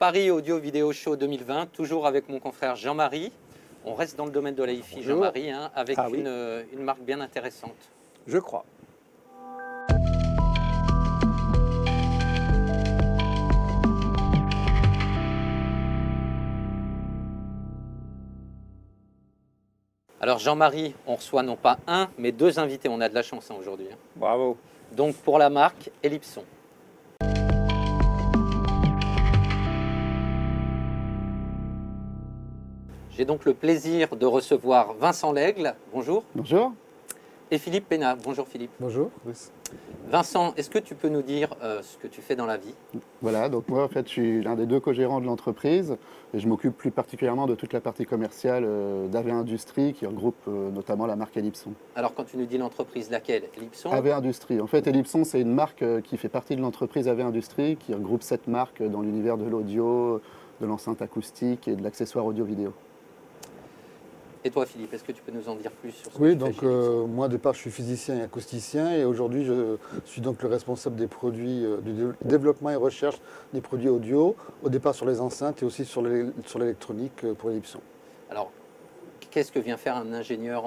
Paris Audio Vidéo Show 2020, toujours avec mon confrère Jean-Marie. On reste dans le domaine de la hi-fi, Jean-Marie, hein, avec une marque bien intéressante. Je crois. Alors Jean-Marie, on reçoit non pas un, mais deux invités. On a de la chance hein, aujourd'hui. Hein. Bravo. Donc pour la marque Ellipson. J'ai donc le plaisir de recevoir Vincent Lègle. Bonjour. Bonjour. Et Philippe Pénat. Bonjour Philippe. Bonjour. Vincent, est-ce que tu peux nous dire ce que tu fais dans la vie? Voilà, donc moi en fait je suis l'un des deux co-gérants de l'entreprise et je m'occupe plus particulièrement de toute la partie commerciale d'AV Industrie qui regroupe notamment la marque Ellipson. Alors quand tu nous dis l'entreprise, laquelle? Ellipson? AV Industrie. En fait Ellipson c'est une marque qui fait partie de l'entreprise AV Industrie qui regroupe 7 marques dans l'univers de l'audio, de l'enceinte acoustique et de l'accessoire audio-vidéo. Et toi Philippe, est-ce que tu peux nous en dire plus sur ce Oui, que tu donc fais chez Ellipson? moi au départ je suis physicien et acousticien et aujourd'hui je suis donc le responsable des produits, du développement et recherche des produits audio, au départ sur les enceintes et aussi sur l'électronique pour Ellipson. Alors, qu'est-ce que vient faire un ingénieur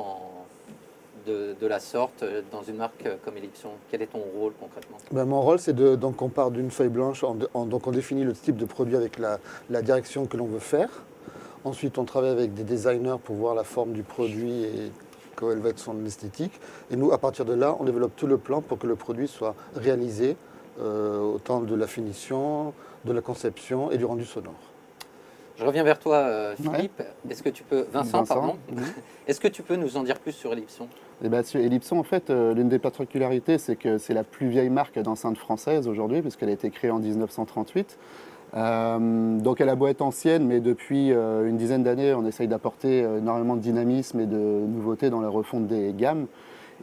de la sorte dans une marque comme Ellipson? Quel est ton rôle concrètement? Ben, mon rôle c'est donc on part d'une feuille blanche, donc on définit le type de produit avec la direction que l'on veut faire. Ensuite, on travaille avec des designers pour voir la forme du produit et quelle va être son esthétique. Et nous, à partir de là, on développe tout le plan pour que le produit soit réalisé autant de la finition, de la conception et du rendu sonore. Je reviens vers toi, Philippe. Est-ce que tu peux, Vincent, pardon. Est-ce que tu peux nous en dire plus sur Ellipson? Et bien, sur Ellipson, en fait, l'une des particularités, c'est que c'est la plus vieille marque d'enceinte française aujourd'hui, puisqu'elle a été créée en 1938. Donc elle a beau être ancienne, mais depuis une dizaine d'années, on essaye d'apporter énormément de dynamisme et de nouveautés dans la refonte des gammes.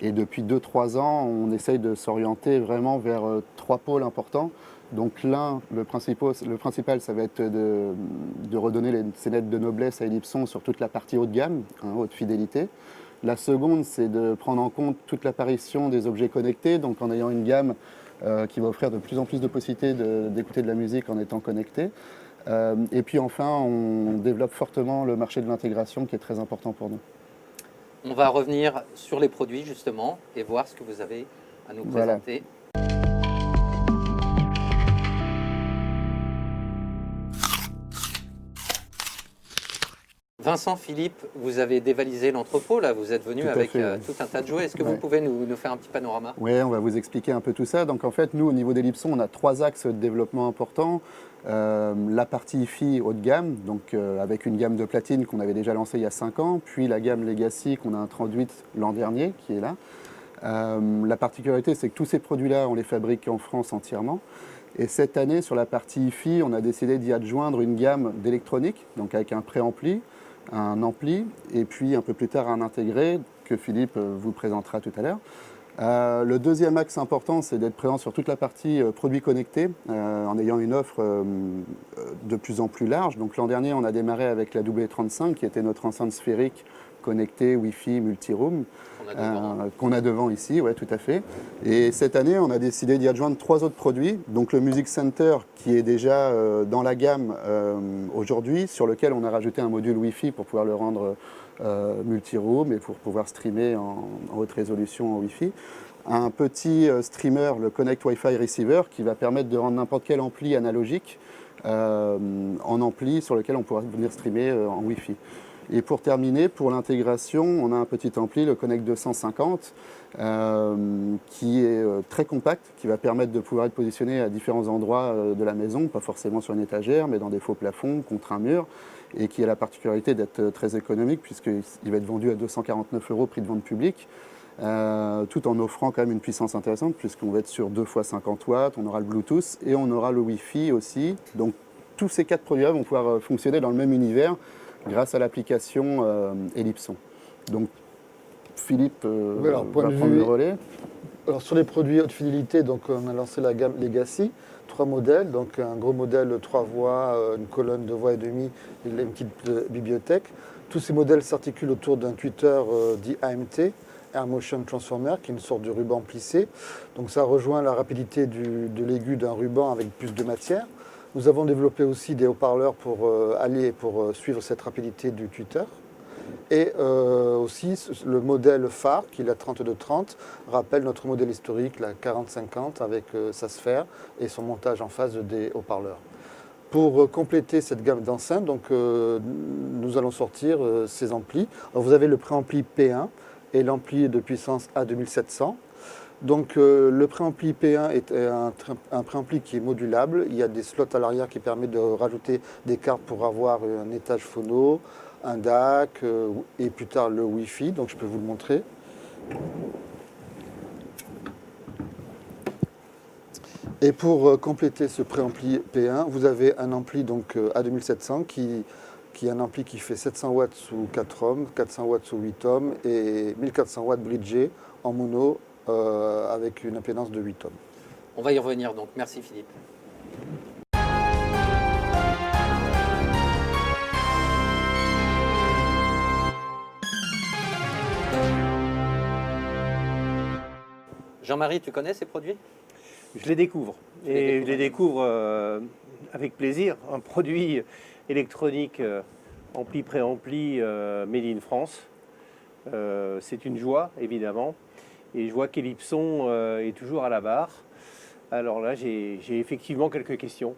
Et depuis 2-3 ans, on essaye de s'orienter vraiment vers 3 pôles importants. Donc l'un, le principal, ça va être de redonner ces lettres de noblesse à Ellipson sur toute la partie haut de gamme, hein, haute fidélité. La seconde, c'est de prendre en compte toute l'apparition des objets connectés, donc en ayant une gamme qui va offrir de plus en plus de possibilités d'écouter de la musique en étant connecté. Et puis enfin, on développe fortement le marché de l'intégration qui est très important pour nous. On va revenir sur les produits justement et voir ce que vous avez à nous présenter. Vincent, Philippe, vous avez dévalisé l'entrepôt, là, vous êtes venu avec tout un tas de jouets. Est-ce que vous pouvez nous faire un petit panorama? Oui, on va vous expliquer un peu tout ça. Donc en fait, nous, au niveau d'Ellipson, on a 3 axes de développement importants. La partie hi-fi haut de gamme, donc avec une gamme de platine qu'on avait déjà lancée il y a 5 ans, puis la gamme Legacy qu'on a introduite l'an dernier, qui est là. La particularité, c'est que tous ces produits-là, on les fabrique en France entièrement. Et cette année, sur la partie hi-fi, on a décidé d'y adjoindre une gamme d'électronique, donc avec un préampli, un ampli, et puis un peu plus tard un intégré que Philippe vous présentera tout à l'heure. Le deuxième axe important, c'est d'être présent sur toute la partie produits connectés, en ayant une offre de plus en plus large. Donc l'an dernier, on a démarré avec la W35, qui était notre enceinte sphérique connectée, Wi-Fi, multi-room, qu'on a devant ici, ouais, tout à fait. Et cette année, on a décidé d'y adjoindre 3 autres produits. Donc le Music Center, qui est déjà dans la gamme aujourd'hui, sur lequel on a rajouté un module Wi-Fi pour pouvoir le rendre multi-room et pour pouvoir streamer en haute résolution en Wi-Fi. Un petit streamer, le Connect Wi-Fi Receiver, qui va permettre de rendre n'importe quel ampli analogique en ampli sur lequel on pourra venir streamer en Wi-Fi. Et pour terminer, pour l'intégration, on a un petit ampli, le Connect 250, qui est très compact, qui va permettre de pouvoir être positionné à différents endroits de la maison, pas forcément sur une étagère, mais dans des faux plafonds, contre un mur, et qui a la particularité d'être très économique, puisqu'il va être vendu à 249 € prix de vente public, tout en offrant quand même une puissance intéressante, puisqu'on va être sur 2 fois 50 watts, on aura le Bluetooth, et on aura le Wi-Fi aussi. Donc tous ces 4 produits-là vont pouvoir fonctionner dans le même univers, grâce à l'application Ellipson. Donc Philippe va prendre le relais. Alors sur les produits haute fidélité, donc on a lancé la gamme Legacy, 3 modèles, donc un gros modèle 3 voix, une colonne de voix et demi et une petite bibliothèque. Tous ces modèles s'articulent autour d'un tweeter dit AMT, Air Motion Transformer, qui est une sorte de ruban plissé. Donc ça rejoint la rapidité de l'aigu d'un ruban avec plus de matière. Nous avons développé aussi des haut-parleurs pour suivre cette rapidité du tweeter. Et aussi, le modèle phare, qui est la 3230, rappelle notre modèle historique, la 4050, avec sa sphère et son montage en phase des haut-parleurs. Pour compléter cette gamme d'enceintes, nous allons sortir ces amplis. Alors, vous avez le préampli P1 et l'ampli de puissance A2700. Donc le préampli P1 est un préampli qui est modulable. Il y a des slots à l'arrière qui permettent de rajouter des cartes pour avoir un étage phono, un DAC et plus tard le Wi-Fi. Donc je peux vous le montrer. Et pour compléter ce préampli P1, vous avez un ampli donc, A2700 qui est un ampli qui fait 700 watts sous 4 ohms, 400 watts sous 8 ohms et 1400 watts bridgé en mono avec une impédance de 8 ohms. On va y revenir donc. Merci Philippe. Jean-Marie, tu connais ces produits? Je les découvre. Et je les découvre avec plaisir. Un produit électronique ampli préampli made in France. C'est une joie, évidemment. Et je vois qu'Elipson est toujours à la barre. Alors là, j'ai effectivement quelques questions.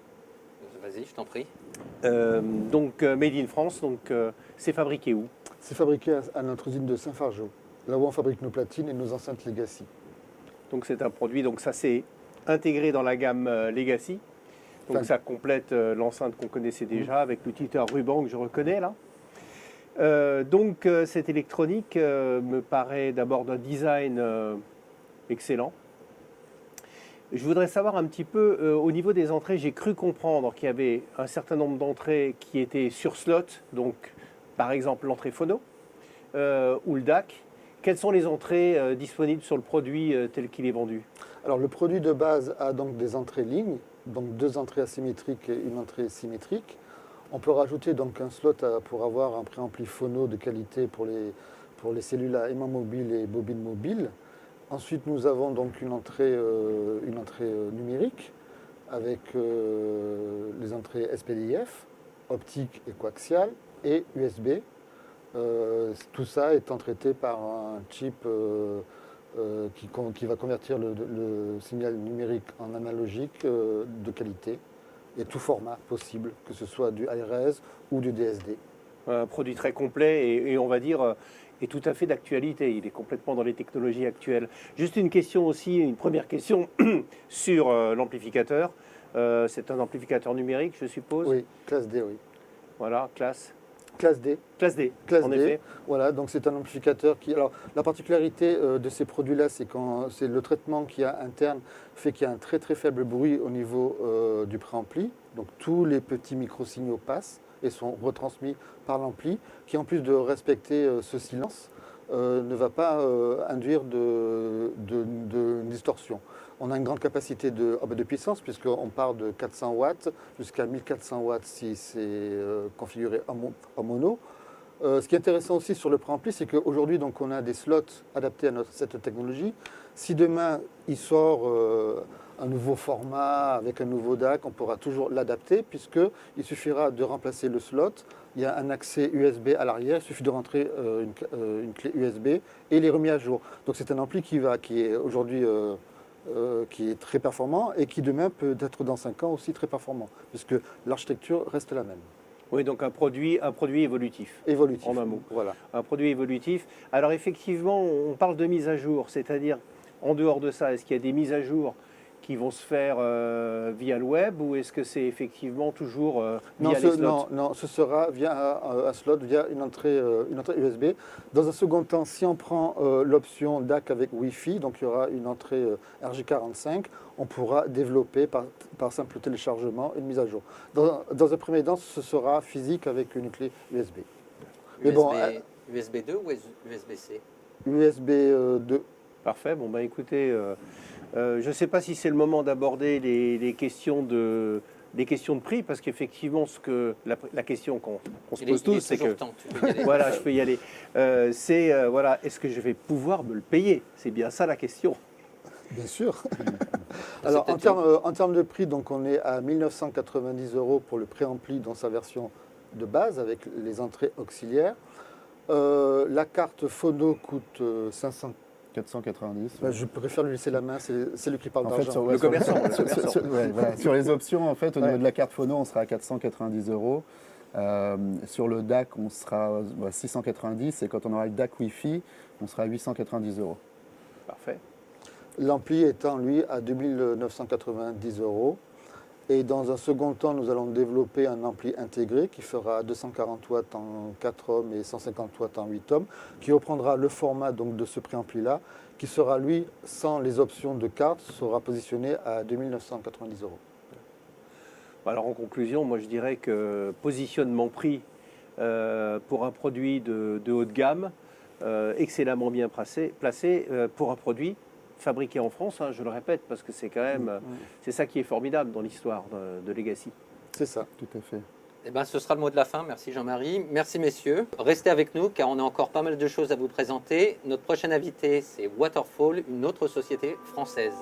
Vas-y, je t'en prie. Donc, made in France, c'est fabriqué où? C'est fabriqué à notre usine de Saint-Fargeau, là où on fabrique nos platines et nos enceintes Legacy. Donc c'est un produit, donc ça s'est intégré dans la gamme Legacy. Donc ça complète l'enceinte qu'on connaissait déjà avec le tweeter ruban que je reconnais là. Cette électronique me paraît d'abord d'un design excellent. Je voudrais savoir un petit peu au niveau des entrées, j'ai cru comprendre qu'il y avait un certain nombre d'entrées qui étaient sur slot, donc par exemple l'entrée phono ou le DAC. Quelles sont les entrées disponibles sur le produit tel qu'il est vendu? Alors le produit de base a donc des entrées lignes, donc 2 entrées asymétriques et une entrée symétrique. On peut rajouter donc un slot pour avoir un préampli phono de qualité pour les cellules à aimant mobile et bobine mobile. Ensuite nous avons donc une entrée numérique avec les entrées SPDIF, optique et coaxiale et USB. Tout ça étant traité par un chip qui va convertir le signal numérique en analogique de qualité et tout format possible, que ce soit du ARS ou du DSD. Un produit très complet et on va dire est tout à fait d'actualité. Il est complètement dans les technologies actuelles. Juste une question aussi, une première question sur l'amplificateur. C'est un amplificateur numérique, je suppose? Oui, classe D, oui. Voilà, classe D. Classe D, classe en D. effet. Voilà, donc c'est un amplificateur qui... Alors, la particularité de ces produits-là, c'est le traitement qu'il y a interne fait qu'il y a un très très faible bruit au niveau du préampli. Donc tous les petits micro-signaux passent et sont retransmis par l'ampli, qui en plus de respecter ce silence, ne va pas induire de distorsion. On a une grande capacité de puissance, puisqu'on part de 400 watts jusqu'à 1400 watts si c'est configuré en mono. Ce qui est intéressant aussi sur le préampli, c'est qu'aujourd'hui, on a des slots adaptés à cette technologie. Si demain, il sort un nouveau format avec un nouveau DAC, on pourra toujours l'adapter, puisqu'il suffira de remplacer le slot. Il y a un accès USB à l'arrière, il suffit de rentrer une clé USB et il est remis à jour. Donc c'est un ampli qui est aujourd'hui qui est très performant et qui demain peut être dans 5 ans aussi très performant, puisque l'architecture reste la même. Oui, donc un produit évolutif. Évolutif. En un mot. Voilà. Un produit évolutif. Alors effectivement, on parle de mise à jour, c'est-à-dire en dehors de ça, est-ce qu'il y a des mises à jour qui vont se faire via le web ou est-ce que c'est effectivement toujours via les slots? Non, ce sera via un slot, via une entrée USB. Dans un second temps, si on prend l'option DAC avec Wi-Fi, donc il y aura une entrée RJ45, on pourra développer par simple téléchargement une mise à jour. Dans un premier temps, ce sera physique avec une clé USB. Mais bon, USB 2 ou USB-C? USB 2. Parfait, bon bah écoutez... je ne sais pas si c'est le moment d'aborder les questions de prix, parce qu'effectivement, la question qu'on se pose tous, c'est que voilà, je peux y aller. Voilà, est-ce que je vais pouvoir me le payer? C'est bien ça la question. Bien sûr. C'est Alors, peut-être en termes de prix, donc, on est à 1 990 € pour le préampli dans sa version de base, avec les entrées auxiliaires. La carte phono coûte 500. 490. Je préfère lui laisser la main, c'est lui qui parle En fait, d'argent. Le commerçant. le commerçant. sur les options, en fait, au niveau de la carte phono, on sera à 490 €. Sur le DAC, on sera à 690 et quand on aura le DAC Wi-Fi, on sera à 890 €. Parfait. L'ampli étant, lui, à 2 990 €. Et dans un second temps, nous allons développer un ampli intégré qui fera 240 watts en 4 ohms et 150 watts en 8 ohms, qui reprendra le format donc, de ce préampli-là, qui sera, lui, sans les options de carte, sera positionné à 2 990 €. Alors en conclusion, moi je dirais que positionnement prix pour un produit de haut de gamme, excellemment bien placé pour un produit fabriqué en France, hein, je le répète, parce que c'est quand même, c'est ça qui est formidable dans l'histoire de Legacy. C'est ça. Tout à fait. Eh ben, ce sera le mot de la fin. Merci Jean-Marie. Merci messieurs. Restez avec nous car on a encore pas mal de choses à vous présenter. Notre prochain invité, c'est Waterfall, une autre société française.